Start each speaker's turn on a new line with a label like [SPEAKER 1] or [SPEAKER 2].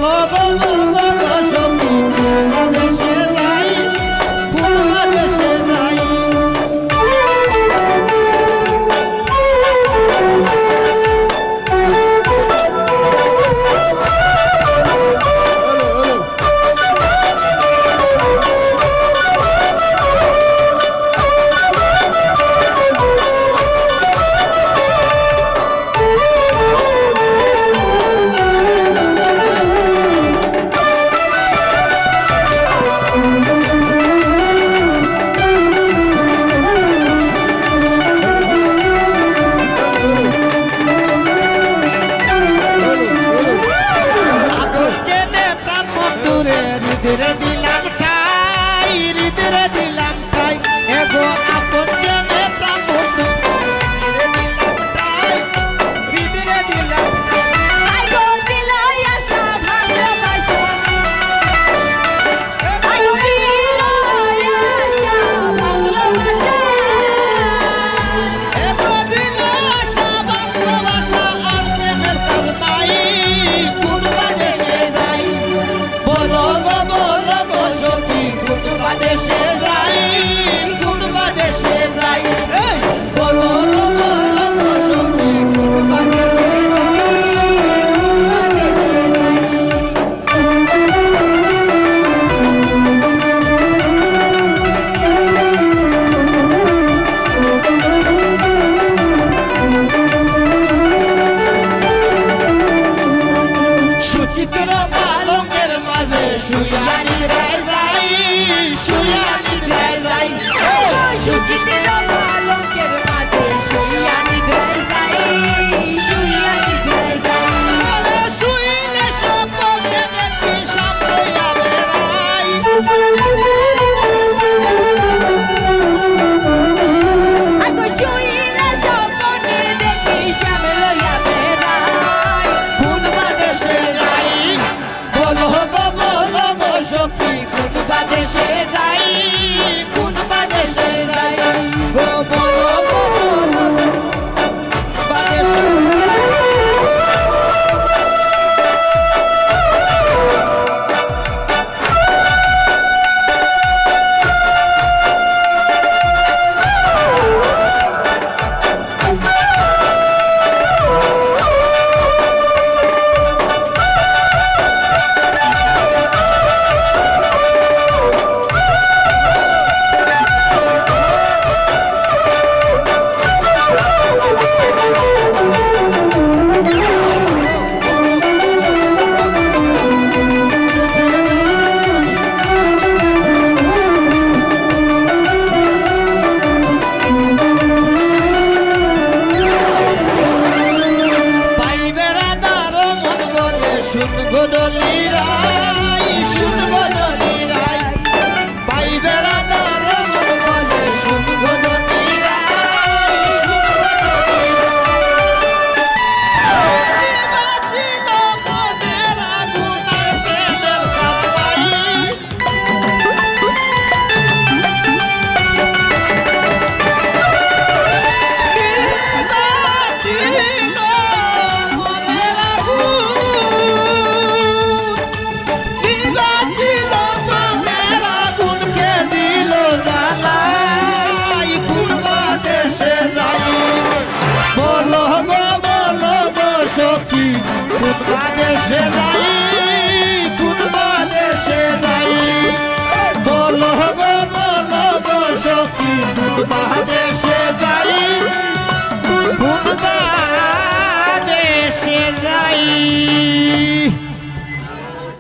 [SPEAKER 1] বলো গো বলো গো সখী কোন দেশে যাই কোন দেশে যাই রে দিলাম ঠাই হৃদয়ে দিলাম ঠাই এগো আপন জনে প্রাণ বন্ধু রে দিলাম ঠাই হৃদয়ে দিলাম
[SPEAKER 2] আই গো দিলাই আশা ভালোবাসা আই দিলাই আশা ভালোবাসা
[SPEAKER 1] এগো দিলাই আশা ভালোবাসা আর প্রেমের কাজ নাই কোন দেশে যাই বলো গো বলো গো সখী কোন দেশে যাই কোন দেশে যাই এই বলো গো বলো গো সখী কোন দেশে সুচিত্র পালঙ্কের মাঝে শুয়া নিদ্রায় যাই শুয়া নিদ্রায় যাই
[SPEAKER 2] সুচিত্র পালঙ্কের মাঝে শুইয়া নিদ্রায় যাই শুইয়া নিদ্রায় যাই
[SPEAKER 1] শুইলে স্বপ্নে দেখি সামনে বেড়াই
[SPEAKER 2] আগো শুইলে স্বপ্নে দেখি সামনে লইয়া বেড়াই
[SPEAKER 1] কোন দেশে যাই বলো গো বলো গো সখী কোন দেশে যাই কোন দেশে যাই গো বলো গো দেশে শুন গোদলি রাই শুন গোদলি রাই পাই বেড়াদার মন বলে শুন গোদলি রাই শুন গোদলি রাই বাঁচিল মনের আগুন আর প্রেমের কাঁপাই বাঁচিল মনের আগুন সখী কোন দেশে যাই কোন দেশে যাই বলো গো সখী কোন